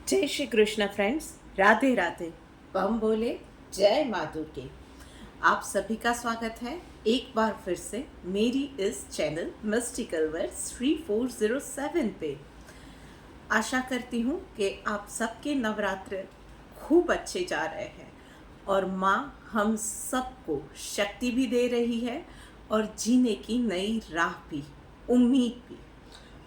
जय श्री कृष्ण फ्रेंड्स, राधे राधे। बम बोले जय माँ दुर्गे। आप सभी का स्वागत है एक बार फिर से मेरी इस चैनल मिस्टिकल वर्ड्स 3407 पे। आशा करती हूँ कि आप सबके नवरात्र खूब अच्छे जा रहे हैं और माँ हम सबको शक्ति भी दे रही है और जीने की नई राह भी, उम्मीद भी।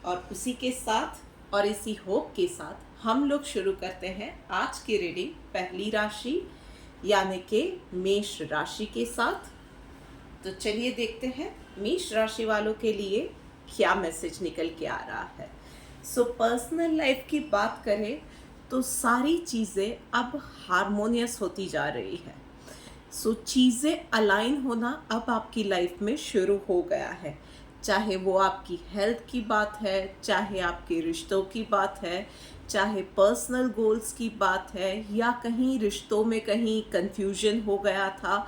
और उसी के साथ और इसी होप के साथ हम लोग शुरू करते हैं आज की रीडिंग पहली राशि यानी कि मेष राशि के साथ। तो चलिए देखते हैं मेष राशि वालों के लिए क्या मैसेज निकल के आ रहा है। पर्सनल लाइफ की बात करें तो सारी चीज़ें अब हारमोनियस होती जा रही है। चीज़ें अलाइन होना अब आपकी लाइफ में शुरू हो गया है, चाहे वो आपकी हेल्थ की बात है, चाहे आपके रिश्तों की बात है, चाहे पर्सनल गोल्स की बात है, या कहीं रिश्तों में कहीं कंफ्यूजन हो गया था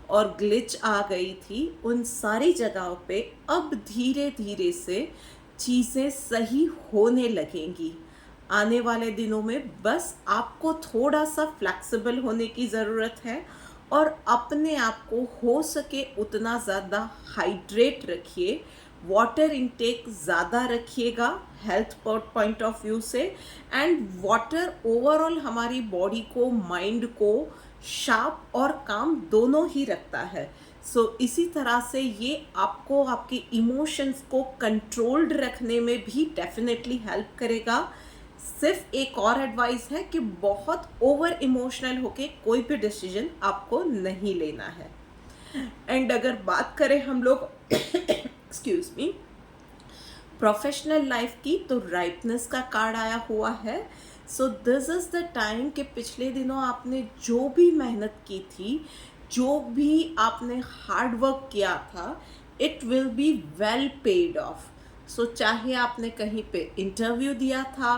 और ग्लिच आ गई थी। उन सारी जगहों पे अब धीरे धीरे से चीज़ें सही होने लगेंगी। आने वाले दिनों में बस आपको थोड़ा सा फ्लेक्सिबल होने की ज़रूरत है और अपने आप को हो सके उतना ज़्यादा हाइड्रेट रखिए। वाटर इनटेक ज़्यादा रखिएगा हेल्थ पॉइंट ऑफ व्यू से। एंड वाटर ओवरऑल हमारी बॉडी को, माइंड को शार्प और काम दोनों ही रखता है। इसी तरह से ये आपको आपके इमोशंस को कंट्रोल्ड रखने में भी डेफिनेटली हेल्प करेगा। सिर्फ एक और एडवाइस है कि बहुत ओवर इमोशनल होके कोई भी डिसीजन आपको नहीं लेना है। एंड अगर बात करें हम लोग एक्सक्यूज मी प्रोफेशनल लाइफ की, तो राइटनेस का कार्ड आया हुआ है। दिस इज द टाइम कि पिछले दिनों आपने जो भी मेहनत की थी, जो भी आपने हार्ड वर्क किया था, it will be well paid of. चाहे आपने कहीं पे इंटरव्यू दिया था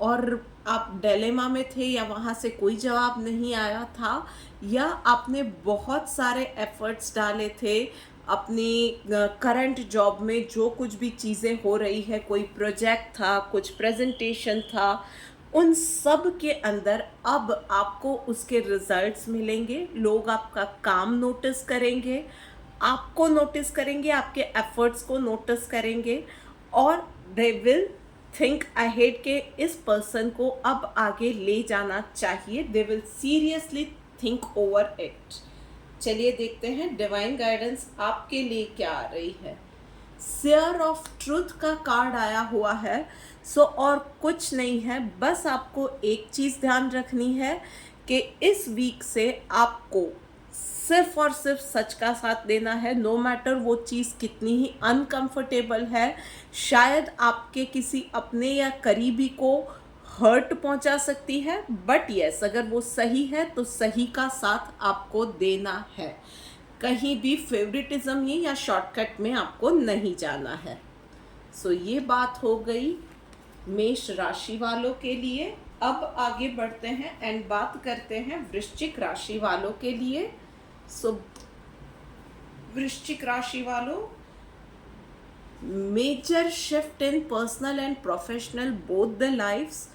और आप डिलेमा में थे या वहाँ से कोई जवाब नहीं आया था, या आपने बहुत सारे एफर्ट्स डाले थे अपनी करंट जॉब में, जो कुछ भी चीज़ें हो रही है, कोई प्रोजेक्ट था, कुछ प्रेजेंटेशन था, उन सब के अंदर अब आपको उसके रिजल्ट्स मिलेंगे। लोग आपका काम नोटिस करेंगे, आपको नोटिस करेंगे, आपके एफर्ट्स को नोटिस करेंगे और दे विल थिंक अहेड के इस पर्सन को अब आगे ले जाना चाहिए। They will seriously think over it. चलिए देखते हैं डिवाइन गाइडेंस आपके लिए क्या आ रही है। शेयर ऑफ ट्रुथ का कार्ड आया हुआ है। और कुछ नहीं है, बस आपको एक चीज़ ध्यान रखनी है कि इस वीक से आपको सिर्फ और सिर्फ सच का साथ देना है। नो मैटर वो चीज़ कितनी ही अनकंफर्टेबल है, शायद आपके किसी अपने या करीबी को हर्ट पहुंचा सकती है, बट यस अगर वो सही है तो सही का साथ आपको देना है। कहीं भी फेवरेटिज्म ही या शॉर्टकट में आपको नहीं जाना है। ये बात हो गई मेष राशि वालों के लिए। अब आगे बढ़ते हैं एंड बात करते हैं वृश्चिक राशि वालों के लिए। वृश्चिक राशि वालों, major shift in personal and professional both the lifes.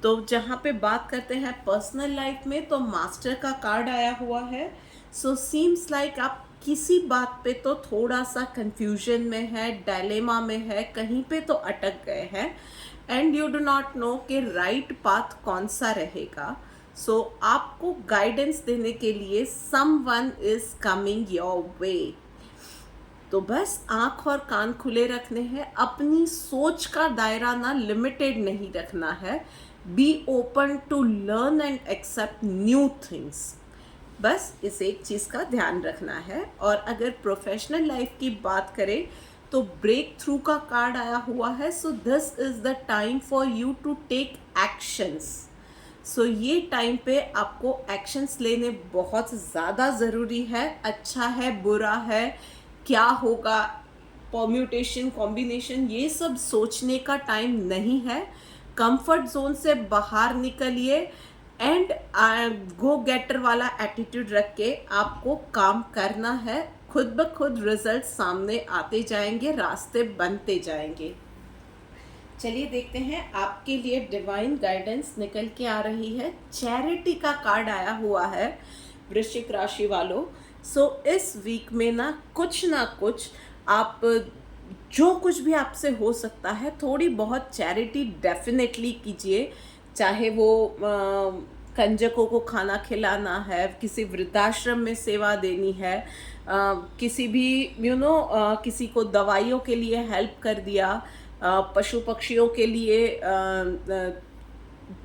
जहाँ पे बात करते हैं पर्सनल लाइफ में, तो मास्टर का कार्ड आया हुआ है। सीम्स लाइक आप किसी बात पे तो थोड़ा सा कंफ्यूजन में है, डायलेमा में है, कहीं पे तो अटक गए हैं and you do not know कि राइट पाथ कौन सा रहेगा। आपको गाइडेंस देने के लिए someone is coming your way. बस आँख और कान खुले रखने हैं, अपनी सोच का दायरा ना लिमिटेड नहीं रखना है। Be open to learn and accept new things. बस इस एक चीज़ का ध्यान रखना है। और अगर प्रोफेशनल लाइफ की बात करें तो ब्रेक थ्रू का कार्ड आया हुआ है। This is the time for you to take actions. ये टाइम पे आपको एक्शंस लेने बहुत ज़्यादा ज़रूरी है। अच्छा है, बुरा है, क्या होगा, परम्यूटेशन, कॉम्बिनेशन, ये सब सोचने का टाइम नहीं है। कंफर्ट जोन से बाहर निकलिए एंड गो गेटर वाला एटीट्यूड रख के आपको काम करना है। खुद ब खुद रिजल्ट सामने आते जाएंगे, रास्ते बनते जाएंगे। चलिए देखते हैं आपके लिए डिवाइन गाइडेंस निकल के आ रही है। चैरिटी का कार्ड आया हुआ है वृश्चिक राशि वालों। इस वीक में ना कुछ आप जो कुछ भी आपसे हो सकता है थोड़ी बहुत चैरिटी डेफिनेटली कीजिए। चाहे वो कंजकों को खाना खिलाना है, किसी वृद्धाश्रम में सेवा देनी है, किसी भी किसी को दवाइयों के लिए हेल्प कर दिया, पशु पक्षियों के लिए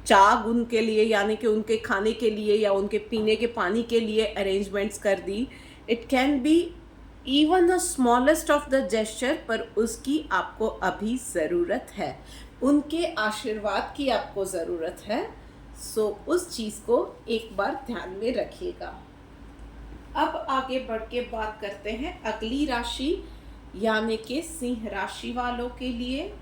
चाग उनके लिए यानी कि उनके खाने के लिए या उनके पीने के पानी के लिए अरेंजमेंट्स कर दी। It can be even the smallest of the gesture, पर उसकी आपको अभी ज़रूरत है, उनके आशीर्वाद की आपको ज़रूरत है। उस चीज़ को एक बार ध्यान में रखिएगा। अब आगे बढ़ के बात करते हैं अगली राशि यानी कि सिंह राशि वालों के लिए।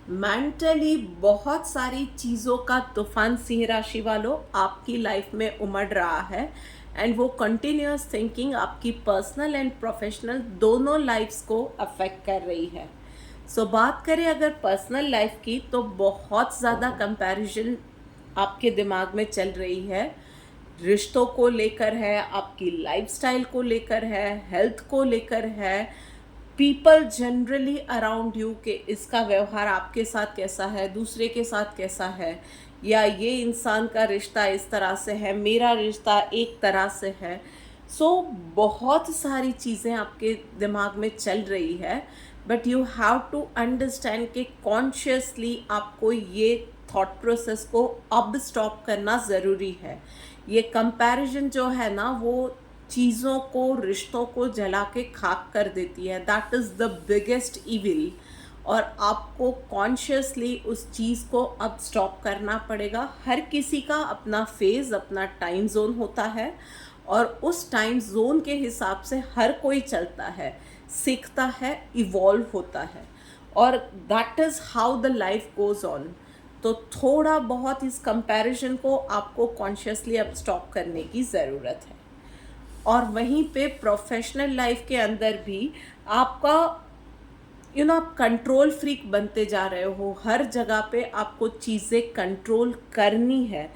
मेंटली बहुत सारी चीज़ों का तूफान सिंह राशि वालों आपकी लाइफ में उमड़ रहा है, एंड वो कंटिन्यूअस थिंकिंग आपकी पर्सनल एंड प्रोफेशनल दोनों लाइफ्स को अफेक्ट कर रही है। बात करें अगर पर्सनल लाइफ की, तो बहुत ज़्यादा कंपैरिजन आपके दिमाग में चल रही है। रिश्तों को लेकर है, आपकी लाइफस्टाइल को लेकर है, हेल्थ को लेकर है, पीपल जनरली अराउंड यू के इसका व्यवहार आपके साथ कैसा है, दूसरे के साथ कैसा है, या ये इंसान का रिश्ता इस तरह से है, मेरा रिश्ता एक तरह से है। बहुत सारी चीज़ें आपके दिमाग में चल रही है, but you have to understand कि कॉन्शियसली आपको ये थॉट प्रोसेस को अब स्टॉप करना ज़रूरी है। ये कंपैरिजन जो है ना, वो चीज़ों को, रिश्तों को जला के खाक कर देती है। That is the biggest evil, और आपको कॉन्शियसली उस चीज़ को अब स्टॉप करना पड़ेगा। हर किसी का अपना फेज़, अपना टाइम जोन होता है, और उस टाइम जोन के हिसाब से हर कोई चलता है, सीखता है, इवॉल्व होता है, और that is how the life goes on. तो थोड़ा बहुत इस कंपैरिजन को आपको कॉन्शियसली अब स्टॉप करने की ज़रूरत है। और वहीं पे प्रोफेशनल लाइफ के अंदर भी आपका आप कंट्रोल फ्रीक बनते जा रहे हो। हर जगह पे आपको चीज़ें कंट्रोल करनी है।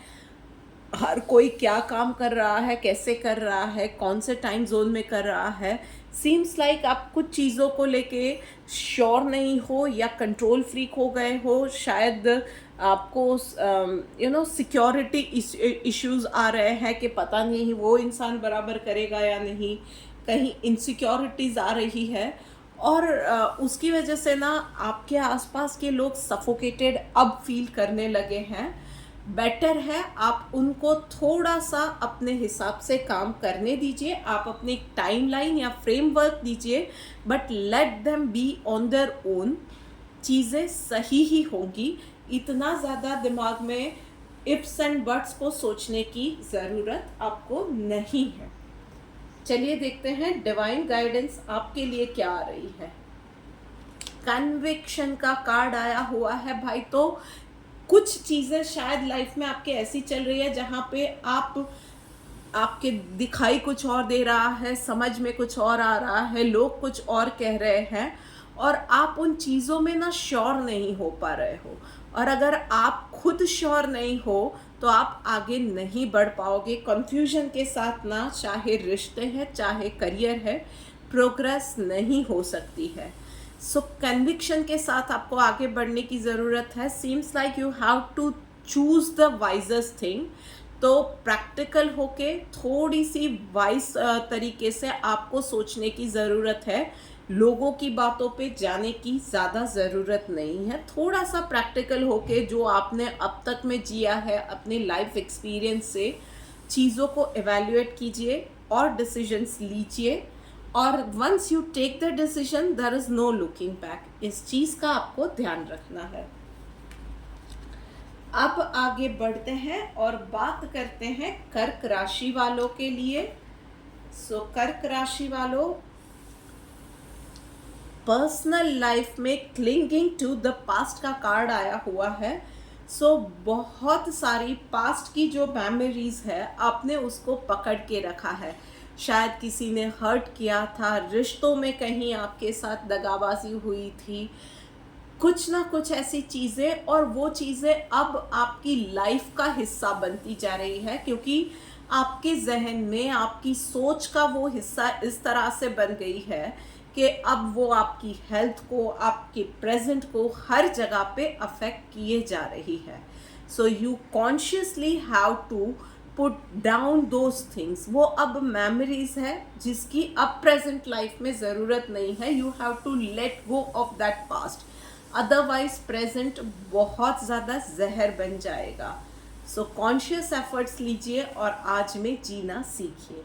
हर कोई क्या काम कर रहा है, कैसे कर रहा है, कौन से टाइम जोन में कर रहा है, सीम्स लाइक आप कुछ चीज़ों को लेके श्योर नहीं हो या कंट्रोल फ्रीक हो गए हो। शायद आपको सिक्योरिटी इश्यूज आ रहे हैं कि पता नहीं वो इंसान बराबर करेगा या नहीं, कहीं इनसिक्योरिटीज़ आ रही है, और उसकी वजह से आपके आसपास के लोग सफोकेटेड अब फील करने लगे हैं। बेटर है आप उनको थोड़ा सा अपने हिसाब से काम करने दीजिए, आप अपनी टाइमलाइन या फ्रेमवर्क दीजिए, but let them be on their own. चीज़ें सही ही होंगी, इतना ज़्यादा दिमाग में इफ्स एंड बट्स को सोचने की ज़रूरत आपको नहीं है। चलिए देखते हैं डिवाइन गाइडेंस आपके लिए क्या आ रही है। कन्विक्शन का कार्ड आया हुआ है भाई। तो कुछ चीज़ें शायद लाइफ में आपके ऐसी चल रही है जहाँ पे आपके दिखाई कुछ और दे रहा है, समझ में कुछ और आ रहा है, लोग कुछ और कह रहे हैं, और आप उन चीज़ों में श्योर नहीं हो पा रहे हो। और अगर आप खुद श्योर नहीं हो तो आप आगे नहीं बढ़ पाओगे। कन्फ्यूजन के साथ चाहे रिश्ते हैं, चाहे करियर है, प्रोग्रेस नहीं हो सकती है। कन्विक्शन के साथ आपको आगे बढ़ने की ज़रूरत है। Seems like you have to choose the wisest thing. तो प्रैक्टिकल होके थोड़ी सी वाइज तरीके से आपको सोचने की ज़रूरत है। लोगों की बातों पे जाने की ज़्यादा ज़रूरत नहीं है। थोड़ा सा प्रैक्टिकल होके जो आपने अब तक में जिया है, अपने लाइफ एक्सपीरियंस से चीज़ों को एवेल्युएट कीजिए और डिसीजंस लीजिए, और once you take the decision there is no looking back. इस चीज़ का आपको ध्यान रखना है। अब आगे बढ़ते हैं और बात करते हैं कर्क राशि वालों के लिए। कर्क राशि वालों, पर्सनल लाइफ में क्लिंगिंग टू द पास्ट का कार्ड आया हुआ है। बहुत सारी पास्ट की जो मेमोरीज है आपने उसको पकड़ के रखा है। शायद किसी ने हर्ट किया था, रिश्तों में कहीं आपके साथ दगाबाजी हुई थी, कुछ ना कुछ ऐसी चीज़ें, और वो चीज़ें अब आपकी लाइफ का हिस्सा बनती जा रही है, क्योंकि आपके जहन में आपकी सोच का वो हिस्सा इस तरह से बन गई है कि अब वो आपकी हेल्थ को, आपके प्रेजेंट को हर जगह पे अफेक्ट किए जा रही है. So you consciously have to put down those things. वो अब मेमोरीज है जिसकी अब प्रेजेंट लाइफ में ज़रूरत नहीं है. You have to let go of that past, otherwise present बहुत ज़्यादा जहर बन जाएगा. सो कॉन्शियस एफर्ट्स लीजिए और आज में जीना सीखिए.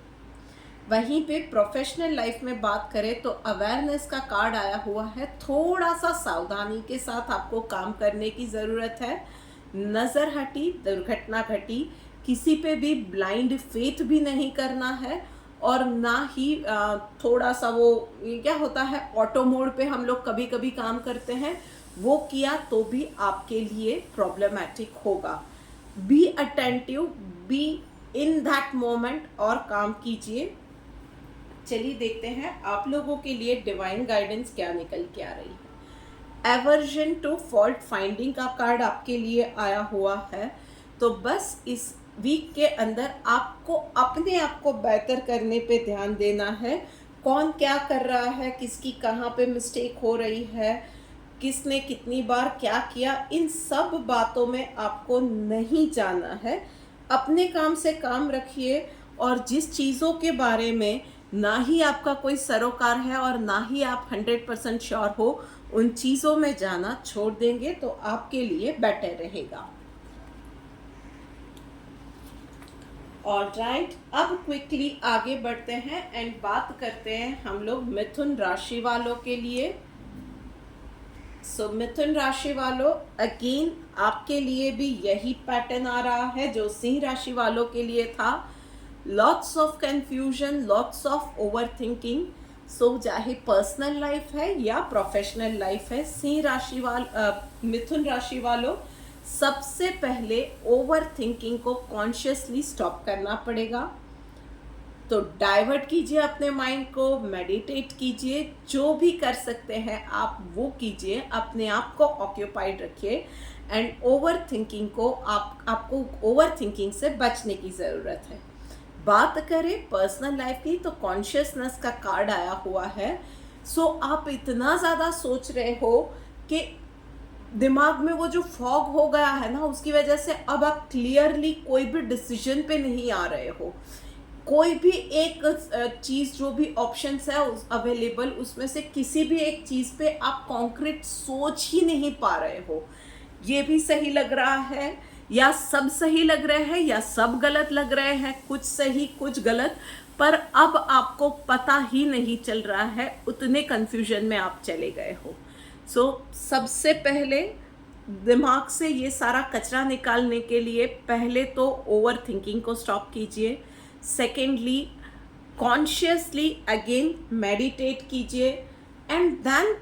वहीं पे प्रोफेशनल लाइफ में बात करें तो अवेयरनेस का कार्ड आया हुआ है. थोड़ा सा सावधानी के साथ आपको काम करने की ज़रूरत है. नज़र हटी, दुर्घटना घटी, किसी पे भी ब्लाइंड फेथ भी नहीं करना है, और ना ही थोड़ा सा वो क्या होता है ऑटो मोड पे हम लोग कभी कभी काम करते हैं, वो किया तो भी आपके लिए प्रॉब्लमेटिक होगा. Be attentive, be in that moment और काम कीजिए. चलिए देखते हैं आप लोगों के लिए डिवाइन गाइडेंस क्या निकल के आ रही है. एवर्जन टू फॉल्ट फाइंडिंग का कार्ड आपके लिए आया हुआ है. तो बस इस वीक के अंदर आपको अपने आप को बेहतर करने पे ध्यान देना है. कौन क्या कर रहा है, किसकी कहाँ पे मिस्टेक हो रही है, किसने कितनी बार क्या किया, इन सब बातों में आपको नहीं जाना है. अपने काम से काम रखिए, और जिस चीज़ों के बारे में ना ही आपका कोई सरोकार है और ना ही आप 100% श्योर हो, उन चीज़ों में जाना छोड़ देंगे तो आपके लिए बेटर रहेगा. ऑलराइट, अब क्विकली आगे बढ़ते हैं एंड बात करते हैं हम लोग मिथुन राशि वालों के लिए. सो मिथुन राशि वालों, अगेन आपके लिए भी यही पैटर्न आ रहा है जो सिंह राशि वालों के लिए था. Lots of confusion, lots of over thinking. So चाहे पर्सनल लाइफ है या प्रोफेशनल लाइफ है, सिंह राशि मिथुन राशि वालों, सबसे पहले ओवर थिंकिंग को कॉन्शियसली स्टॉप करना पड़ेगा. तो डाइवर्ट कीजिए अपने माइंड को, मेडिटेट कीजिए, जो भी कर सकते हैं आप वो कीजिए, अपने आप को ऑक्यूपाइड रखिए. एंड ओवर थिंकिंग को आपको ओवर थिंकिंग से बचने की ज़रूरत है. बात करें पर्सनल लाइफ की तो कॉन्शियसनेस का कार्ड आया हुआ है. सो आप इतना ज़्यादा सोच रहे हो कि दिमाग में वो जो फॉग हो गया है ना, उसकी वजह से अब आप क्लियरली कोई भी डिसीजन पे नहीं आ रहे हो. कोई भी एक चीज़, जो भी ऑप्शंस है अवेलेबल, उसमें से किसी भी एक चीज़ पे आप कॉन्क्रीट सोच ही नहीं पा रहे हो. ये भी सही लग रहा है या सब सही लग रहे हैं या सब गलत लग रहे हैं, कुछ सही कुछ गलत, पर अब आपको पता ही नहीं चल रहा है, उतने कन्फ्यूजन में आप चले गए हो. सो सबसे पहले दिमाग से ये सारा कचरा निकालने के लिए पहले तो ओवर थिंकिंग को स्टॉप कीजिए. सेकेंडली कॉन्शियसली अगेन मेडिटेट कीजिए, एंड देन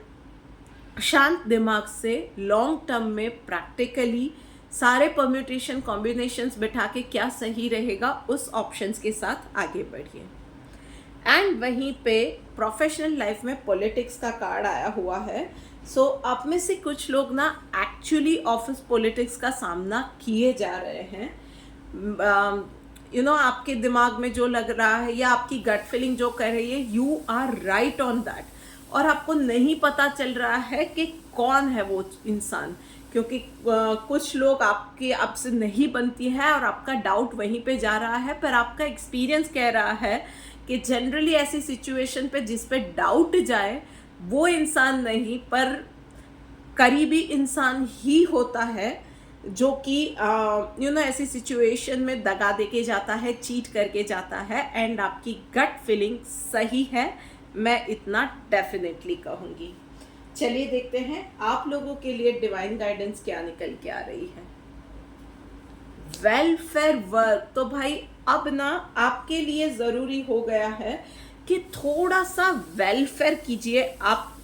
शांत दिमाग से लॉन्ग टर्म में प्रैक्टिकली सारे परम्यूटेशन कॉम्बिनेशंस बैठा के क्या सही रहेगा उस ऑप्शंस के साथ आगे बढ़िए. एंड वहीं पे प्रोफेशनल लाइफ में पॉलिटिक्स का कार्ड आया हुआ है. सो आप में से कुछ लोग ना एक्चुअली ऑफिस पॉलिटिक्स का सामना किए जा रहे हैं. आपके दिमाग में जो लग रहा है या आपकी गट फीलिंग जो कह रही है, you are right on that, और आपको नहीं पता चल रहा है कि कौन है वो इंसान, क्योंकि कुछ लोग आपसे नहीं बनती है और आपका डाउट वहीं पे जा रहा है. पर आपका एक्सपीरियंस कह रहा है कि जनरली ऐसी सिचुएशन पे जिस पे डाउट जाए वो इंसान नहीं, पर करीबी इंसान ही होता है जो कि ऐसी सिचुएशन में दगा देके जाता है, चीट करके जाता है. एंड आपकी गट फीलिंग सही है, मैं इतना डेफिनेटली कहूँगी. चलिए देखते हैं आप लोगों के लिए डिवाइन गाइडेंस क्या निकल के आ रही है. वेलफेयर वर्क, तो भाई अब ना आपके लिए ज़रूरी हो गया है कि थोड़ा सा वेलफेयर कीजिए. आप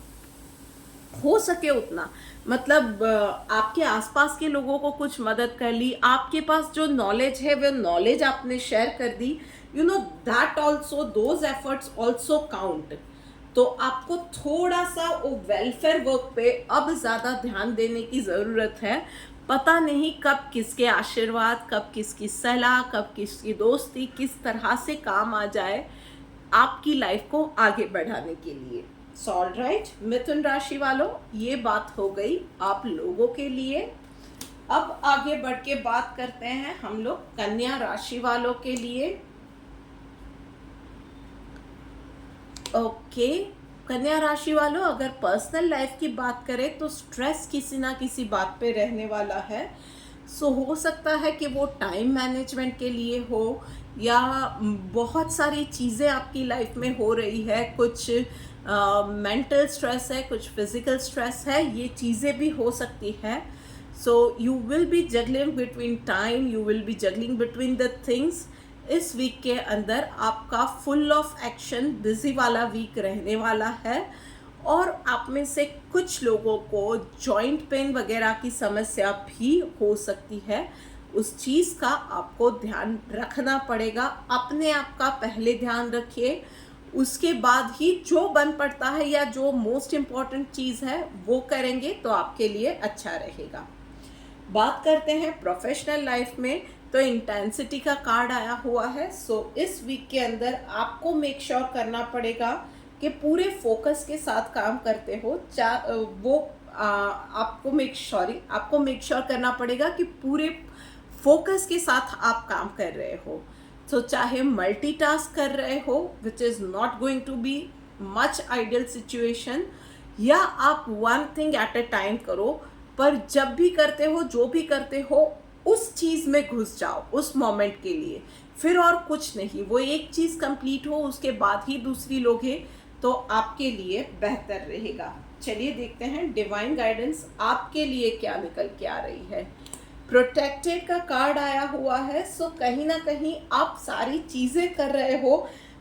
हो सके उतना, मतलब आपके आसपास के लोगों को कुछ मदद कर ली, आपके पास जो नॉलेज है वो नॉलेज आपने शेयर कर दी, you know that also, those efforts also count. तो आपको थोड़ा सा वो वेलफेयर वर्क पे अब ज़्यादा ध्यान देने की ज़रूरत है। पता नहीं कब किसके आशीर्वाद, कब किसकी सलाह, कब किसकी दोस्ती किस तरह से काम आ जाए आपकी लाइफ को आगे बढ़ाने के लिए। सो ऑलराइट मिथुन राशि वालों, ये बात हो गई आप लोगों के लिए। अब आगे बढ़ के बात करते हैं हम लोग कन्या राशि वालों के लिए। ओके कन्या राशि वालों, अगर पर्सनल लाइफ की बात करें तो स्ट्रेस किसी ना किसी बात पे रहने वाला है। सो हो सकता है कि वो टाइम मैनेजमेंट के लिए हो, या बहुत सारी चीज़ें आपकी लाइफ में हो रही है, कुछ मेंटल स्ट्रेस है, कुछ फिजिकल स्ट्रेस है, ये चीज़ें भी हो सकती है। So you will be juggling between time, you will be juggling between the things. इस वीक के अंदर आपका फुल ऑफ एक्शन बिजी वाला वीक रहने वाला है, और आप में से कुछ लोगों को जॉइंट पेन वगैरह की समस्या भी हो सकती है। उस चीज़ का आपको ध्यान रखना पड़ेगा। अपने आप का पहले ध्यान रखिए, उसके बाद ही जो बन पड़ता है या जो मोस्ट इम्पॉर्टेंट चीज़ है वो करेंगे तो आपके लिए अच्छा रहेगा। बात करते हैं प्रोफेशनल लाइफ में, तो इंटेंसिटी का कार्ड आया हुआ है। सो इस वीक के अंदर आपको मेक श्योर करना पड़ेगा कि पूरे फोकस के साथ काम करते हो। आपको मेक श्योर करना पड़ेगा कि पूरे फोकस के साथ आप काम कर रहे हो। तो चाहे मल्टीटास्क कर रहे हो, which is not going to be much ideal situation, या आप one thing at a time करो, पर जब भी करते हो, जो भी करते हो, उस चीज़ में घुस जाओ उस मोमेंट के लिए, फिर और कुछ नहीं। वो एक चीज़ कंप्लीट हो, उसके बाद ही दूसरी लोगे तो आपके लिए बेहतर रहेगा। चलिए देखते हैं डिवाइन गाइडेंस आपके लिए क्या निकल के आ रही है। प्रोटेक्टेड का कार्ड आया हुआ है। सो कहीं ना कहीं आप सारी चीज़ें कर रहे हो,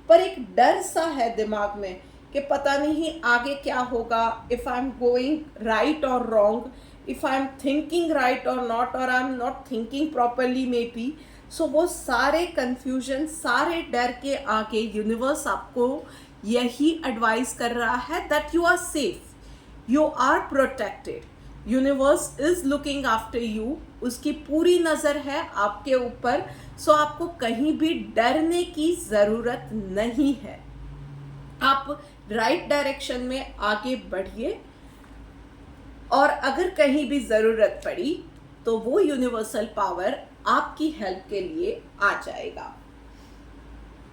पर एक डर सा है दिमाग में कि पता नहीं आगे क्या होगा, if I am going right और wrong, if I'm thinking right or not, or I'm not thinking properly maybe। so वो सारे confusion, सारे डर के आगे यूनिवर्स आपको यही एडवाइस कर रहा है that you are safe, you are protected, universe is looking after you, उसकी पूरी नज़र है आपके ऊपर। सो आपको कहीं भी डरने की ज़रूरत नहीं है। आप राइट डायरेक्शन में आगे बढ़िए, और अगर कहीं भी ज़रूरत पड़ी तो वो यूनिवर्सल पावर आपकी हेल्प के लिए आ जाएगा।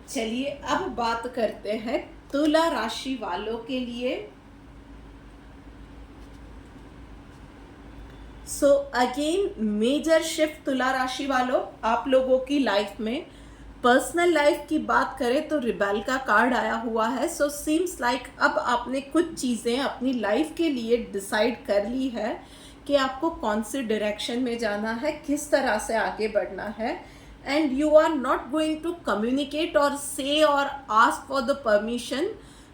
चलिए अब बात करते हैं तुला राशि वालों के लिए। सो अगेन मेजर शिफ्ट तुला राशि वालों आप लोगों की लाइफ में। पर्सनल लाइफ की बात करें तो रिबेल का कार्ड आया हुआ है। सो सीम्स लाइक अब आपने कुछ चीज़ें अपनी लाइफ के लिए डिसाइड कर ली है कि आपको कौन से डायरेक्शन में जाना है, किस तरह से आगे बढ़ना है, and you are not going to communicate और से और ask for the permission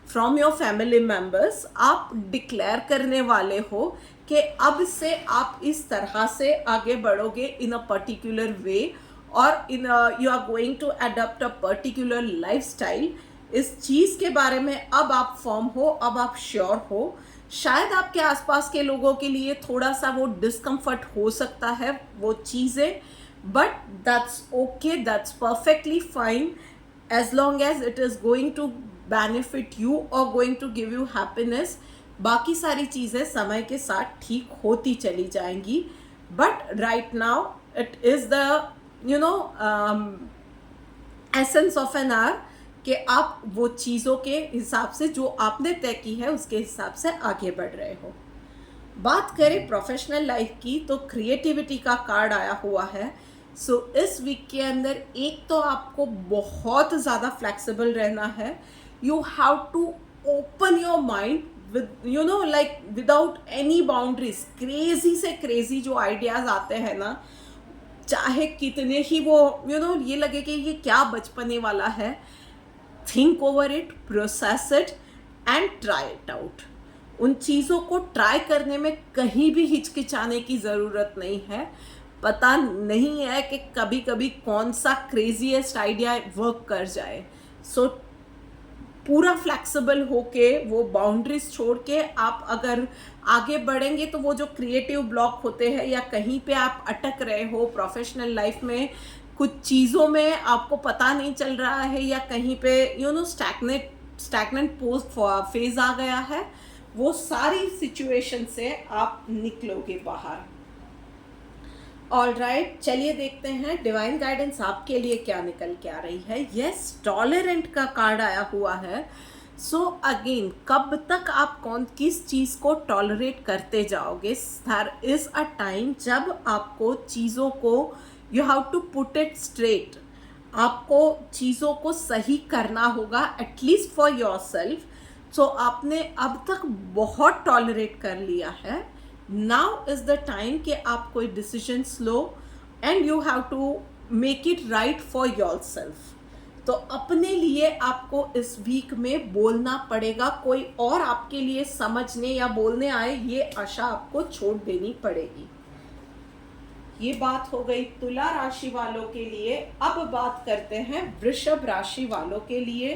from your family members. आप डिक्लेयर करने वाले हो कि अब से आप इस तरह से आगे बढ़ोगे इन अ पर्टिकुलर वे, और इन you are going to adopt a particular lifestyle. इस चीज़ के बारे में अब आप फर्म हो, अब आप श्योर हो। शायद आपके आसपास के लोगों के लिए थोड़ा सा वो डिस्कम्फर्ट हो सकता है वो चीज़ें, but that's okay, that's perfectly fine, as long as it is going to benefit you और going to give you happiness. बाकी सारी चीज़ें समय के साथ ठीक होती चली जाएंगी, but right now it is the essence of an hour कि आप वो चीज़ों के हिसाब से जो आपने तय की है उसके हिसाब से आगे बढ़ रहे हो। बात करें प्रोफेशनल लाइफ की तो क्रिएटिविटी का कार्ड आया हुआ है। सो इस वीक के अंदर एक तो आपको बहुत ज़्यादा फ्लेक्सिबल रहना है। You have to open your mind with like without any boundaries. Crazy से क्रेजी जो आइडियाज़ आते हैं ना, चाहे कितने ही वो ये लगे कि ये क्या बचपने वाला है, think over it, process it and try it out. उन चीज़ों को ट्राई करने में कहीं भी हिचकिचाने की ज़रूरत नहीं है। पता नहीं है कि कभी कभी कौन सा क्रेजीएस्ट आइडिया वर्क कर जाए। सो पूरा फ्लेक्सिबल होके वो बाउंड्रीज छोड़ के आप अगर आगे बढ़ेंगे तो वो जो क्रिएटिव ब्लॉक होते हैं या कहीं पे आप अटक रहे हो प्रोफेशनल लाइफ में, कुछ चीज़ों में आपको पता नहीं चल रहा है या कहीं पे स्टैग्नेंट पोस्ट फेज आ गया है, वो सारी सिचुएशन से आप निकलोगे बाहर। ऑलराइट, चलिए देखते हैं डिवाइन गाइडेंस आपके लिए क्या निकल के आ रही है। यस, टॉलरेंट का कार्ड आया हुआ है। सो अगेन, कब तक आप किस चीज़ को टॉलरेट करते जाओगे? देयर इज अ टाइम जब आपको चीज़ों को you have to put it straight, आपको चीज़ों को सही करना होगा at least for yourself. So आपने अब तक बहुत टॉलरेट कर लिया है, नाउ इज द टाइम कि आप कोई डिसीजंस लो and you have to make it right for yourself. तो अपने लिए आपको इस वीक में बोलना पड़ेगा, कोई और आपके लिए समझने या बोलने आए ये आशा आपको छोड़ देनी पड़ेगी। ये बात हो गई तुला राशि वालों के लिए। अब बात करते हैं वृषभ राशि वालों के लिए।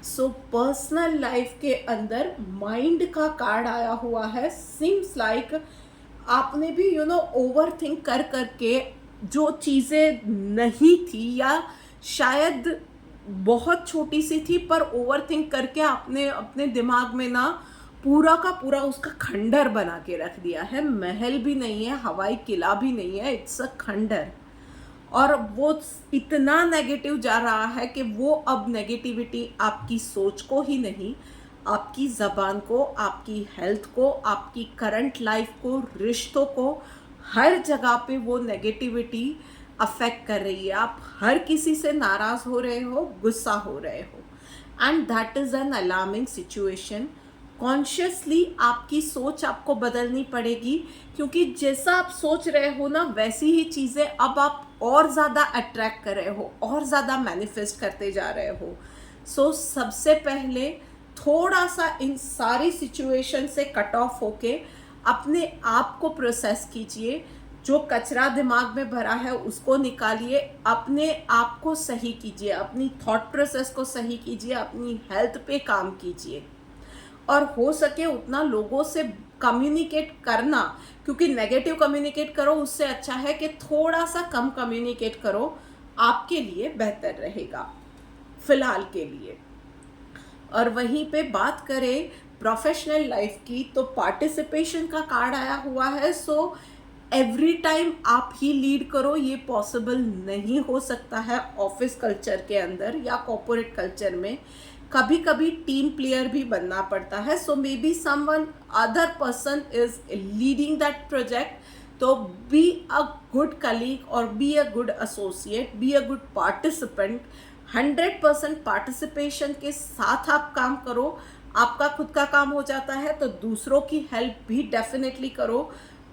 सो पर्सनल लाइफ के अंदर माइंड का कार्ड आया हुआ है। सीम्स लाइक आपने भी ओवर थिंक कर करके जो चीज़ें नहीं थी या शायद बहुत छोटी सी थी, पर ओवर थिंक करके आपने अपने दिमाग में ना पूरा का पूरा उसका खंडर बना के रख दिया है। महल भी नहीं है, हवाई किला भी नहीं है, इट्स अ खंडर। और वो इतना नेगेटिव जा रहा है कि वो अब नेगेटिविटी आपकी सोच को ही नहीं, आपकी ज़बान को, आपकी हेल्थ को, आपकी करंट लाइफ को, रिश्तों को, हर जगह पे वो नेगेटिविटी अफेक्ट कर रही है। आप हर किसी से नाराज़ हो रहे हो, गुस्सा हो रहे हो, and that is an alarming situation. Consciously आपकी सोच आपको बदलनी पड़ेगी, क्योंकि जैसा आप सोच रहे हो ना वैसी ही चीज़ें अब आप और ज़्यादा अट्रैक्ट कर रहे हो, और ज़्यादा मैनिफेस्ट करते जा रहे हो। सो सबसे पहले थोड़ा सा इन सारी सिचुएशन से कट ऑफ होके अपने आप को प्रोसेस कीजिए। जो कचरा दिमाग में भरा है उसको निकालिए, अपने आप को सही कीजिए, अपनी थॉट प्रोसेस को सही कीजिए, अपनी हेल्थ पे काम कीजिए, और हो सके उतना लोगों से कम्युनिकेट करना, क्योंकि नेगेटिव कम्युनिकेट करो उससे अच्छा है कि थोड़ा सा कम कम्युनिकेट करो, आपके लिए बेहतर रहेगा फिलहाल के लिए। और वहीं पे बात करें प्रोफेशनल लाइफ की, तो पार्टिसिपेशन का कार्ड आया हुआ है। सो एवरी टाइम आप ही लीड करो, ये पॉसिबल नहीं हो सकता है ऑफिस कल्चर के अंदर या कॉर्पोरेट कल्चर में। कभी कभी टीम प्लेयर भी बनना पड़ता है। So may be someone other person is leading that project, तो बी अ गुड कलीग और be a good associate, be a good participant. 100% participation के साथ आप काम करो। आपका खुद का काम हो जाता है तो दूसरों की हेल्प भी डेफिनेटली करो,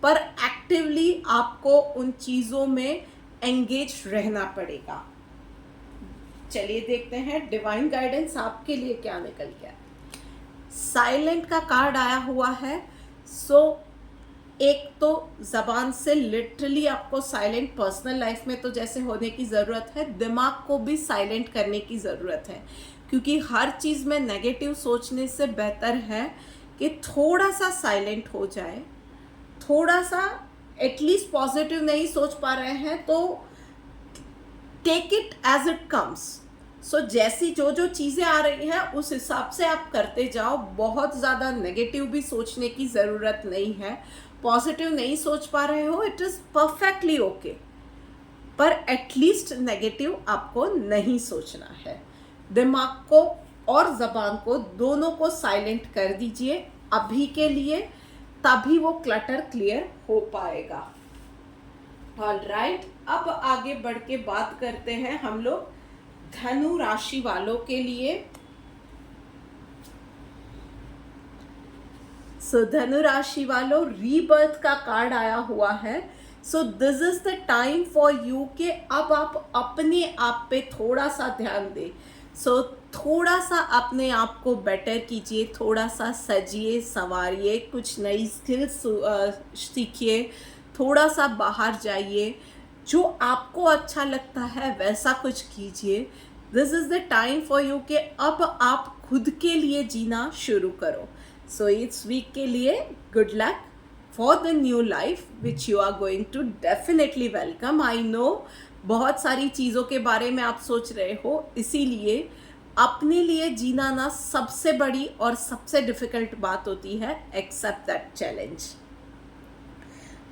पर एक्टिवली आपको उन चीज़ों में एंगेज रहना पड़ेगा। चलिए देखते हैं डिवाइन गाइडेंस आपके लिए क्या निकल गया। साइलेंट का कार्ड आया हुआ है। सो एक तो ज़बान से लिटरली आपको साइलेंट, पर्सनल लाइफ में तो जैसे होने की ज़रूरत है, दिमाग को भी साइलेंट करने की ज़रूरत है, क्योंकि हर चीज़ में नेगेटिव सोचने से बेहतर है कि थोड़ा सा साइलेंट हो जाए, थोड़ा सा एटलीस्ट पॉजिटिव नहीं सोच पा रहे हैं तो take it as it comes. So जैसी जो चीज़ें आ रही हैं उस हिसाब से आप करते जाओ। बहुत ज़्यादा नेगेटिव भी सोचने की ज़रूरत नहीं है। पॉजिटिव नहीं सोच पा रहे हो, इट इज़ परफेक्टली ओके, पर एटलीस्ट नेगेटिव आपको नहीं सोचना है। दिमाग को और ज़बान को दोनों को साइलेंट कर दीजिए अभी के लिए, तभी वो क्लटर क्लियर हो पाएगा। ऑलराइट, अब आगे बढ़ के बात करते हैं हम लोग धनु राशि वालों के लिए। सो धनु राशि वालों, रीबर्थ का कार्ड आया हुआ है। So this is the time for you कि अब आप अपने आप पे थोड़ा सा ध्यान दें। सो थोड़ा सा अपने आप को बेटर कीजिए, थोड़ा सा सजिए संवारिए, कुछ नई स्किल्स सीखिए, थोड़ा सा बाहर जाइए, जो आपको अच्छा लगता है वैसा कुछ कीजिए। This is the time for you कि अब आप खुद के लिए जीना शुरू करो। सो इस वीक के लिए good luck for the new life which you are going to definitely welcome. I know बहुत सारी चीज़ों के बारे में आप सोच रहे हो, इसीलिए अपने लिए जीना ना सबसे बड़ी और सबसे डिफ़िकल्ट बात होती है। Accept that challenge.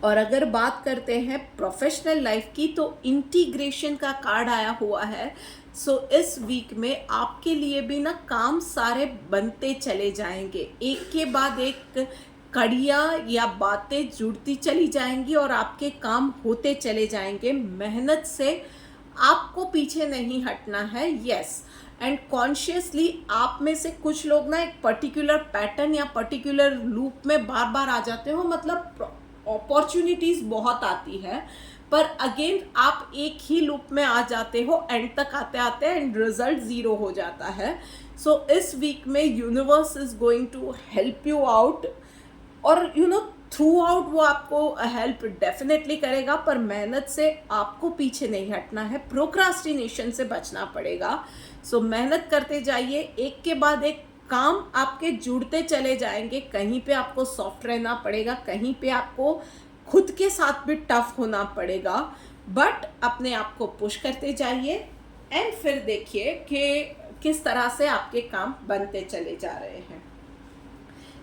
और अगर बात करते हैं प्रोफेशनल लाइफ की, तो इंटीग्रेशन का कार्ड आया हुआ है। सो इस वीक में आपके लिए भी ना काम सारे बनते चले जाएंगे, एक के बाद एक कड़ियाँ या बातें जुड़ती चली जाएंगी और आपके काम होते चले जाएंगे। मेहनत से आपको पीछे नहीं हटना है। यस, एंड कॉन्शियसली आप में से कुछ लोग ना एक पर्टिकुलर पैटर्न या पर्टिकुलर लूप में बार बार आ जाते हो, मतलब अपॉर्चुनिटीज़ बहुत आती है, पर अगेन आप एक ही लूप में आ जाते हो, एंड तक आते आते एंड रिजल्ट ज़ीरो हो जाता है। सो इस वीक में universe is going to help you out, और थ्रू आउट वो आपको हेल्प डेफिनेटली करेगा, पर मेहनत से आपको पीछे नहीं हटना है, प्रोक्रास्टिनेशन से बचना पड़ेगा। सो मेहनत करते जाइए, एक के बाद एक काम आपके जुड़ते चले जाएंगे। कहीं पे आपको सॉफ्ट रहना पड़ेगा, कहीं पे आपको खुद के साथ भी टफ होना पड़ेगा, बट अपने आप को पुश करते जाइए एंड फिर देखिए कि किस तरह से आपके काम बनते चले जा रहे हैं।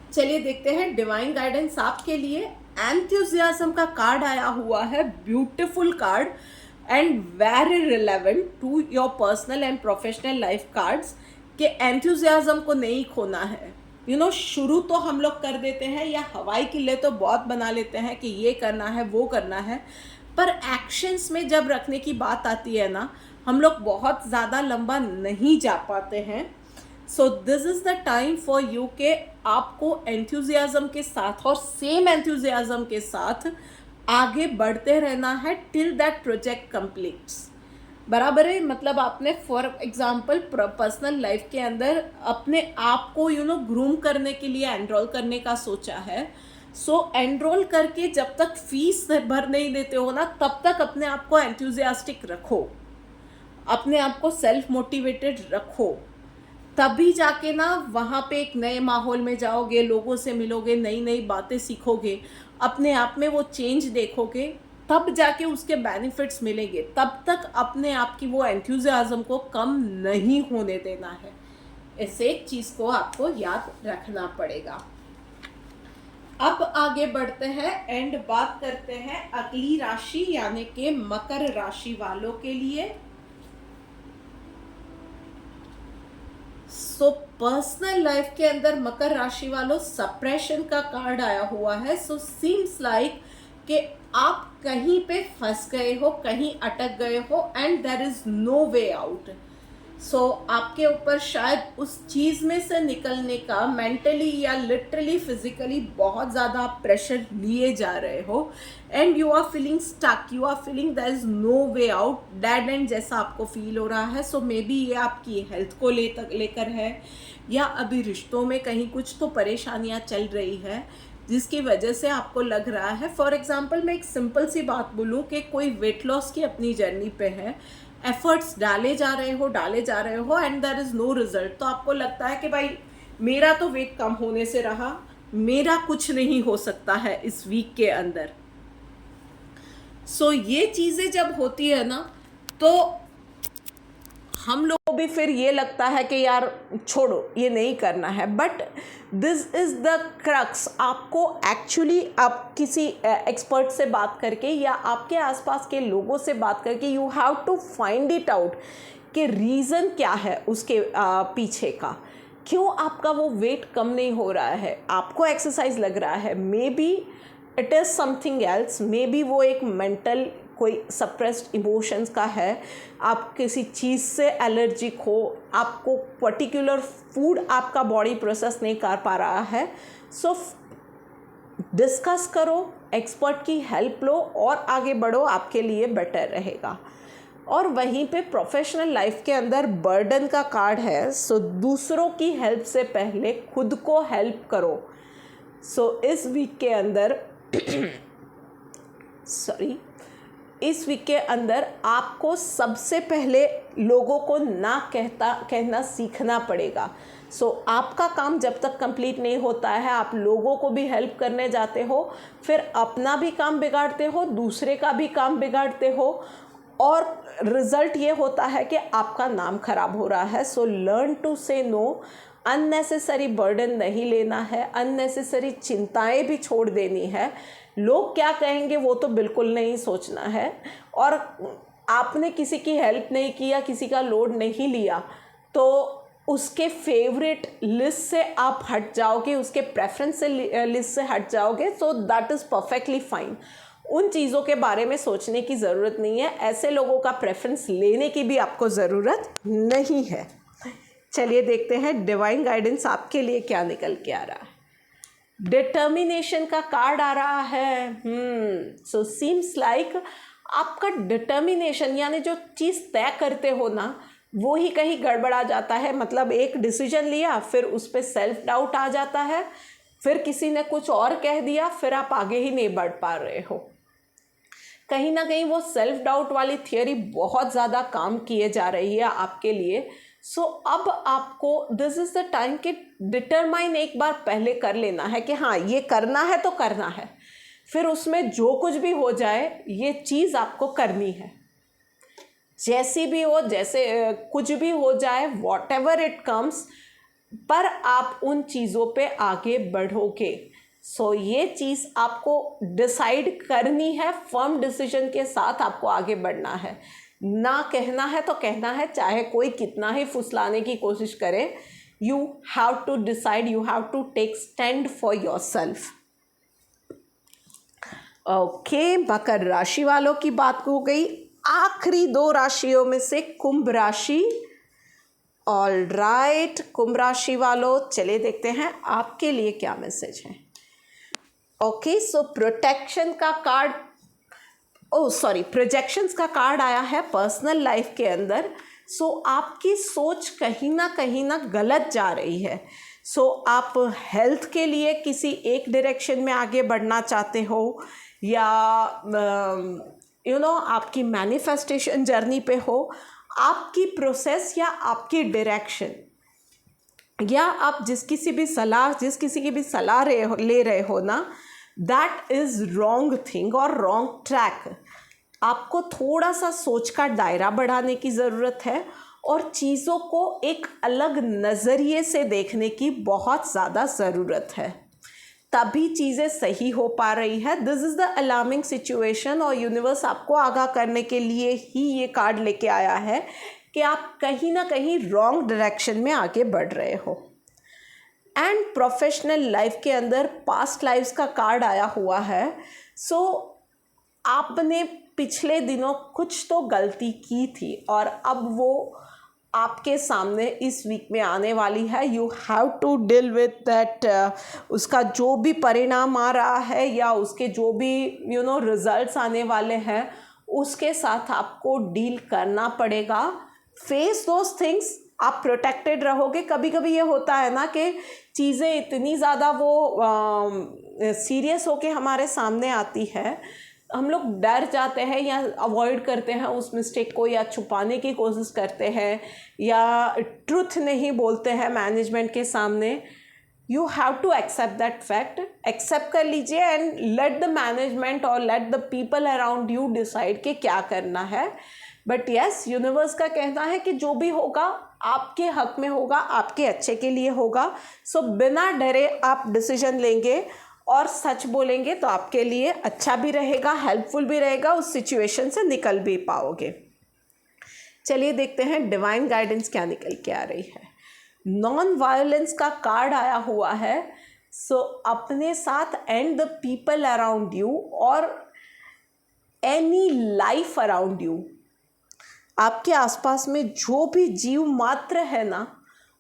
चलिए देखते हैं डिवाइन गाइडेंस आपके लिए। एंथुसियाज्म का कार्ड आया हुआ है, beautiful card and very relevant to your personal and professional life cards, कि एंथुसियाज्म को नहीं खोना है। शुरू तो हम लोग कर देते हैं या हवाई किले तो बहुत बना लेते हैं कि ये करना है वो करना है, पर एक्शंस में जब रखने की बात आती है ना, हम लोग बहुत ज़्यादा लंबा नहीं जा पाते हैं। So this is the time for you के आपको एंथुसियाज्म के साथ और सेम एंथुसियाज्म के साथ आगे बढ़ते रहना है टिल दैट प्रोजेक्ट कंप्लीट्स। बराबर है, मतलब आपने फॉर एग्जांपल पर्सनल लाइफ के अंदर अपने आप को ग्रूम करने के लिए एनरोल करने का सोचा है। सो एनरोल करके जब तक फीस भर नहीं देते हो ना, तब तक अपने आप को एंथुसियास्टिक रखो, अपने आप को सेल्फ मोटिवेटेड रखो, तभी जाके ना वहाँ पे एक नए माहौल में जाओगे, लोगों से मिलोगे, नई नई बातें सीखोगे, अपने आप में वो चेंज देखोगे, तब जाके उसके बेनिफिट्स मिलेंगे। तब तक अपने आप की वो एंथुसियाज्म को कम नहीं होने देना है। इस एक चीज़ को आपको याद रखना पड़ेगा। अब आगे बढ़ते हैं एंड बात करते हैं अगली राशि यानी कि मकर राशि वालों के लिए। सो पर्सनल लाइफ के अंदर मकर राशि वालों सप्रेशन का कार्ड आया हुआ है। सो सीम्स लाइक कि आप कहीं पे फंस गए हो, कहीं अटक गए हो and there is no way out. So आपके ऊपर शायद उस चीज़ में से निकलने का मेंटली या लिटरली फिजिकली बहुत ज़्यादा प्रेशर लिए जा रहे हो and you are feeling stuck, you are feeling there is no way out, dead end जैसा आपको फील हो रहा है। सो मे बी ये आपकी हेल्थ को लेकर है, या अभी रिश्तों में कहीं कुछ तो परेशानियाँ चल रही है जिसकी वजह से आपको लग रहा है। फॉर एग्जाम्पल मैं एक सिंपल सी बात बोलूँ कि कोई वेट लॉस की अपनी जर्नी पे है, एफर्ट्स डाले जा रहे हो and there is no result, तो आपको लगता है कि भाई मेरा तो वेट कम होने से रहा, मेरा कुछ नहीं हो सकता है इस वीक के अंदर। सो ये चीज़ें जब होती है ना, तो हम लोग को भी फिर ये लगता है कि यार छोड़ो, ये नहीं करना है। But this is the crux. आपको एक्चुअली आप किसी एक्सपर्ट से बात करके या आपके आसपास के लोगों से बात करके you have to find it out कि रीज़न क्या है उसके पीछे का, क्यों आपका वो वेट कम नहीं हो रहा है। आपको एक्सरसाइज लग रहा है, may be it is something else, may be वो एक मेंटल कोई सप्रेस्ड इमोशंस का है, आप किसी चीज़ से एलर्जिक हो, आपको पर्टिकुलर फूड आपका बॉडी प्रोसेस नहीं कर पा रहा है। सो डिस्कस करो, एक्सपर्ट की हेल्प लो और आगे बढ़ो, आपके लिए बेटर रहेगा। और वहीं पे प्रोफेशनल लाइफ के अंदर बर्डन का कार्ड है। सो दूसरों की हेल्प से पहले खुद को हेल्प करो। सो इस वीक के अंदर इस वीक के अंदर आपको सबसे पहले लोगों को ना कहना सीखना पड़ेगा। सो आपका काम जब तक कंप्लीट नहीं होता है, आप लोगों को भी हेल्प करने जाते हो, फिर अपना भी काम बिगाड़ते हो, दूसरे का भी काम बिगाड़ते हो, और रिज़ल्ट ये होता है कि आपका नाम खराब हो रहा है। सो लर्न टू से नो। अननेसेसरी बर्डन नहीं लेना है, अननेसेसरी चिंताएं भी छोड़ देनी है। लोग क्या कहेंगे वो तो बिल्कुल नहीं सोचना है। और आपने किसी की हेल्प नहीं किया, किसी का लोड नहीं लिया, तो उसके फेवरेट लिस्ट से आप हट जाओगे, उसके प्रेफरेंस से लिस्ट से हट जाओगे। So that is perfectly fine. उन चीज़ों के बारे में सोचने की ज़रूरत नहीं है। ऐसे लोगों का प्रेफरेंस लेने की भी आपको ज़रूरत नहीं है। चलिए देखते हैं डिवाइन गाइडेंस आपके लिए क्या निकल के आ रहा है। डिटर्मिनेशन का कार्ड आ रहा है। सो सीम्स लाइक आपका डिटर्मिनेशन, यानी जो चीज़ तय करते हो ना, वो ही कहीं गड़बड़ा जाता है। मतलब एक डिसीजन लिया, फिर उस पर सेल्फ डाउट आ जाता है, फिर किसी ने कुछ और कह दिया, फिर आप आगे ही नहीं बढ़ पा रहे हो। कहीं ना कहीं वो सेल्फ डाउट वाली थियोरी बहुत ज़्यादा काम किए जा रही है आपके लिए। सो अब आपको दिस इज़ द टाइम कि डिटरमाइन एक बार पहले कर लेना है कि हाँ, ये करना है तो करना है। फिर उसमें जो कुछ भी हो जाए, ये चीज़ आपको करनी है, जैसी भी हो, जैसे कुछ भी हो जाए, वॉट एवर इट कम्स, पर आप उन चीज़ों पे आगे बढ़ोगे। सो ये चीज़ आपको डिसाइड करनी है, फर्म डिसीजन के साथ आपको आगे बढ़ना है। ना कहना है तो कहना है, चाहे कोई कितना ही फुसलाने की कोशिश करे। You have to decide, you have to take stand for yourself. Okay, मकर राशि वालों की बात हो गई। आखिरी 2 राशियों में से कुंभ राशि। ऑल राइट, कुंभ राशि वालों, चलिए देखते हैं आपके लिए क्या मैसेज है। ओके, सो प्रोटेक्शन का कार्ड, प्रोजेक्शंस का कार्ड आया है पर्सनल लाइफ के अंदर। सो आपकी सोच कहीं ना गलत जा रही है। सो आप हेल्थ के लिए किसी एक डायरेक्शन में आगे बढ़ना चाहते हो, या आपकी मैनिफेस्टेशन जर्नी पे हो, आपकी प्रोसेस या आपकी डायरेक्शन, या आप जिस किसी की भी सलाह ले रहे हो ना, दैट इज़ रॉन्ग थिंग और रॉन्ग ट्रैक। आपको थोड़ा सा सोच का दायरा बढ़ाने की ज़रूरत है, और चीज़ों को एक अलग नज़रिए से देखने की बहुत ज़्यादा ज़रूरत है, तभी चीज़ें सही हो पा रही है। This is the alarming situation, और यूनिवर्स आपको आगाह करने के लिए ही ये कार्ड लेके आया है कि आप कहीं ना कहीं रॉन्ग डायरेक्शन में आगे बढ़ रहे हो। एंड प्रोफेशनल लाइफ के अंदर पास्ट लाइफ्स का कार्ड आया हुआ है। सो आपने पिछले दिनों कुछ तो गलती की थी, और अब वो आपके सामने इस वीक में आने वाली है। You have to deal with that. उसका जो भी परिणाम आ रहा है, या उसके जो भी रिजल्ट्स आने वाले हैं, उसके साथ आपको डील करना पड़ेगा। फेस दोज थिंग्स, आप प्रोटेक्टेड रहोगे। कभी कभी ये होता है ना कि चीज़ें इतनी ज़्यादा वो सीरियस होके हमारे सामने आती है, हम लोग डर जाते हैं या अवॉइड करते हैं उस मिस्टेक को, या छुपाने की कोशिश करते हैं, या ट्रुथ नहीं बोलते हैं मैनेजमेंट के सामने। You have to accept that fact, accept कर लीजिए, एंड लेट द मैनेजमेंट और let the people around you decide कि क्या करना है। बट यस, यूनिवर्स का कहना है कि जो भी होगा आपके हक में होगा, आपके अच्छे के लिए होगा। सो बिना डरे आप डिसीजन लेंगे और सच बोलेंगे तो आपके लिए अच्छा भी रहेगा, हेल्पफुल भी रहेगा, उस सिचुएशन से निकल भी पाओगे। चलिए देखते हैं डिवाइन गाइडेंस क्या निकल के आ रही है। नॉन वायलेंस का कार्ड आया हुआ है। सो अपने साथ and the people around you, और एनी लाइफ अराउंड यू, आपके आसपास में जो भी जीव मात्र है ना,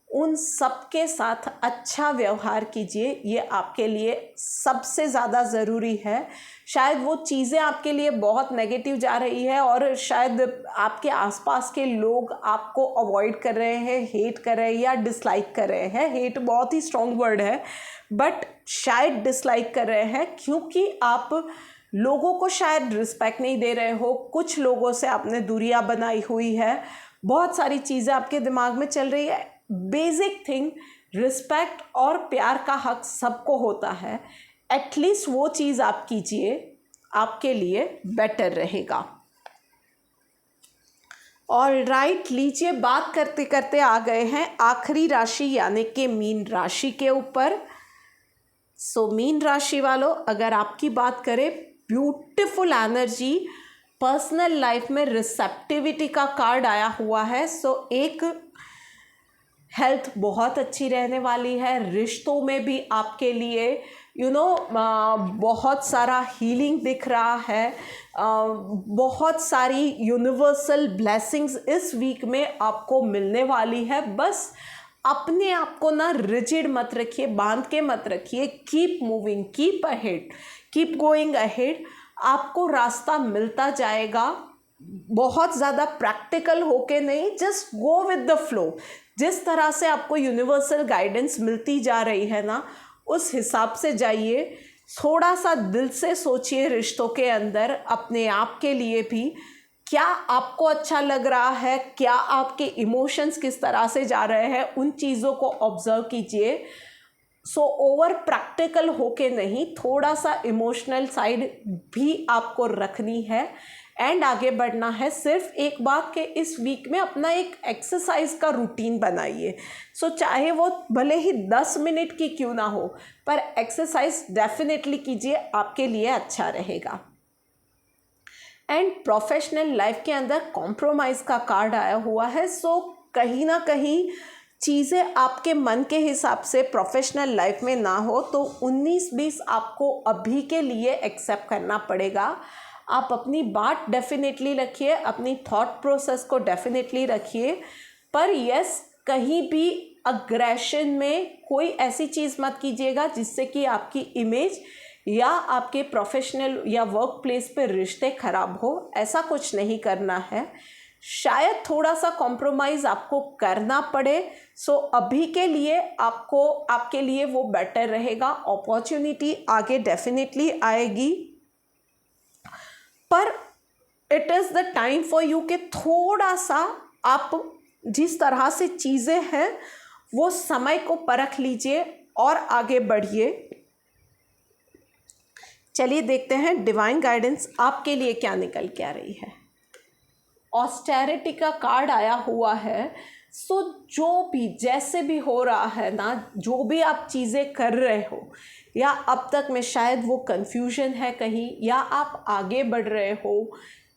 उन सबके साथ अच्छा व्यवहार कीजिए, ये आपके लिए सबसे ज़्यादा ज़रूरी है। शायद वो चीज़ें आपके लिए बहुत नेगेटिव जा रही है और शायद आपके आसपास के लोग आपको अवॉइड कर रहे हैं, हेट कर रहे हैं या डिसलाइक कर रहे हैं। हेट बहुत ही स्ट्रॉन्ग वर्ड है, बट शायद डिसलाइक कर रहे हैं क्योंकि आप लोगों को शायद रिस्पेक्ट नहीं दे रहे हो, कुछ लोगों से आपने दूरियां बनाई हुई है, बहुत सारी चीज़ें आपके दिमाग में चल रही है। बेसिक थिंग, रिस्पेक्ट और प्यार का हक सबको होता है, एटलीस्ट वो चीज़ आप कीजिए, आपके लिए बेटर रहेगा। और राइट, लीजिए बात करते करते आ गए हैं आखिरी राशि यानी कि मीन राशि के ऊपर। सो मीन राशि वालों, अगर आपकी बात करें, ब्यूटीफुल एनर्जी, पर्सनल लाइफ में रिसेप्टिविटी का कार्ड आया हुआ है। सो एक हेल्थ बहुत अच्छी रहने वाली है, रिश्तों में भी आपके लिए बहुत सारा हीलिंग दिख रहा है, बहुत सारी यूनिवर्सल ब्लेसिंग्स इस वीक में आपको मिलने वाली है। बस अपने आप को ना रिजिड मत रखिए, बांध के मत रखिए, keep moving, keep ahead, keep going ahead, आपको रास्ता मिलता जाएगा। बहुत ज़्यादा प्रैक्टिकल होके नहीं, just go with the flow. जिस तरह से आपको यूनिवर्सल गाइडेंस मिलती जा रही है ना, उस हिसाब से जाइए। थोड़ा सा दिल से सोचिए रिश्तों के अंदर, अपने आप के लिए भी, क्या आपको अच्छा लग रहा है, क्या आपके इमोशंस किस तरह से जा रहे हैं, उन चीज़ों को ऑब्जर्व कीजिए। सो ओवर प्रैक्टिकल होके नहीं, थोड़ा सा इमोशनल साइड भी आपको रखनी है एंड आगे बढ़ना है। सिर्फ एक बात कि इस वीक में अपना एक एक्सरसाइज का रूटीन बनाइए। सो चाहे वो भले ही 10 मिनट की क्यों ना हो, पर एक्सरसाइज डेफिनेटली कीजिए, आपके लिए अच्छा रहेगा। एंड प्रोफेशनल लाइफ के अंदर कॉम्प्रोमाइज़ का कार्ड आया हुआ है। सो कहीं ना कहीं चीज़ें आपके मन के हिसाब से प्रोफेशनल लाइफ में ना हो तो 19-20 आपको अभी के लिए एक्सेप्ट करना पड़ेगा। आप अपनी बात डेफिनेटली रखिए, अपनी थॉट प्रोसेस को डेफिनेटली रखिए, पर यस, कहीं भी अग्रेशन में कोई ऐसी चीज़ मत कीजिएगा जिससे कि आपकी इमेज या आपके प्रोफेशनल या वर्क प्लेस पे रिश्ते खराब हो। ऐसा कुछ नहीं करना है। शायद थोड़ा सा कॉम्प्रोमाइज़ आपको करना पड़े। सो अभी के लिए आपके लिए वो बेटर रहेगा। अपॉर्चुनिटी आगे डेफिनेटली आएगी, पर it is the time for you कि थोड़ा सा आप जिस तरह से चीज़ें हैं वो समय को परख लीजिए और आगे बढ़िए। चलिए देखते हैं डिवाइन गाइडेंस आपके लिए क्या निकल के आ रही है। ऑस्टेरिटी का कार्ड आया हुआ है। सो जो भी जैसे भी हो रहा है ना, जो भी आप चीज़ें कर रहे हो, या अब तक में शायद वो कन्फ्यूजन है कहीं, या आप आगे बढ़ रहे हो,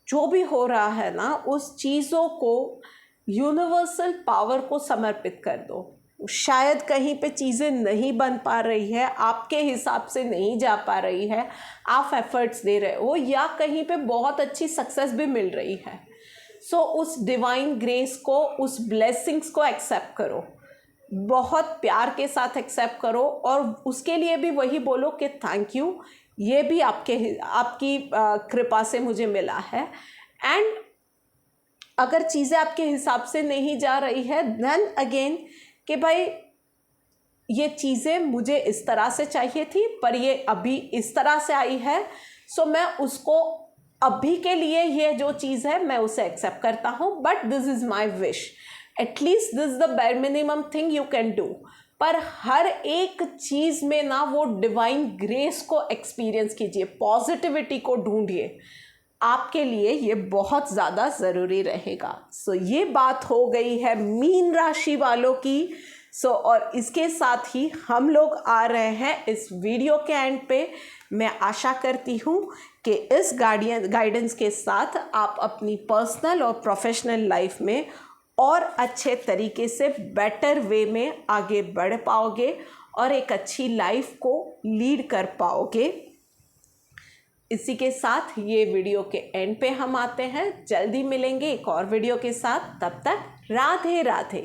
जो भी हो रहा है ना, उस चीज़ों को यूनिवर्सल पावर को समर्पित कर दो। शायद कहीं पे चीज़ें नहीं बन पा रही है, आपके हिसाब से नहीं जा पा रही है, आप एफर्ट्स दे रहे हो, या कहीं पे बहुत अच्छी सक्सेस भी मिल रही है। सो उस डिवाइन ग्रेस को, उस ब्लेसिंग्स को एक्सेप्ट करो, बहुत प्यार के साथ एक्सेप्ट करो, और उसके लिए भी वही बोलो कि थैंक यू, ये भी आपकी कृपा से मुझे मिला है। एंड अगर चीज़ें आपके हिसाब से नहीं जा रही है, देन अगेन कि भाई ये चीज़ें मुझे इस तरह से चाहिए थी, पर ये अभी इस तरह से आई है, सो मैं उसको अभी के लिए ये जो चीज़ है मैं उसे एक्सेप्ट करता हूँ, but this is my wish, at least this the bare minimum thing you can do. पर हर एक चीज़ में ना वो डिवाइन ग्रेस को एक्सपीरियंस कीजिए, पॉजिटिविटी को ढूंढिए, आपके लिए ये बहुत ज़्यादा ज़रूरी रहेगा। सो ये बात हो गई है मीन राशि वालों की। और इसके साथ ही हम लोग आ रहे हैं इस वीडियो के एंड पे। मैं आशा करती हूँ कि इस गाइडेंस के साथ आप अपनी पर्सनल और प्रोफेशनल लाइफ में और अच्छे तरीके से बेटर वे में आगे बढ़ पाओगे और एक अच्छी लाइफ को लीड कर पाओगे। इसी के साथ ये वीडियो के एंड पे हम आते हैं। जल्दी मिलेंगे एक और वीडियो के साथ, तब तक राधे राधे।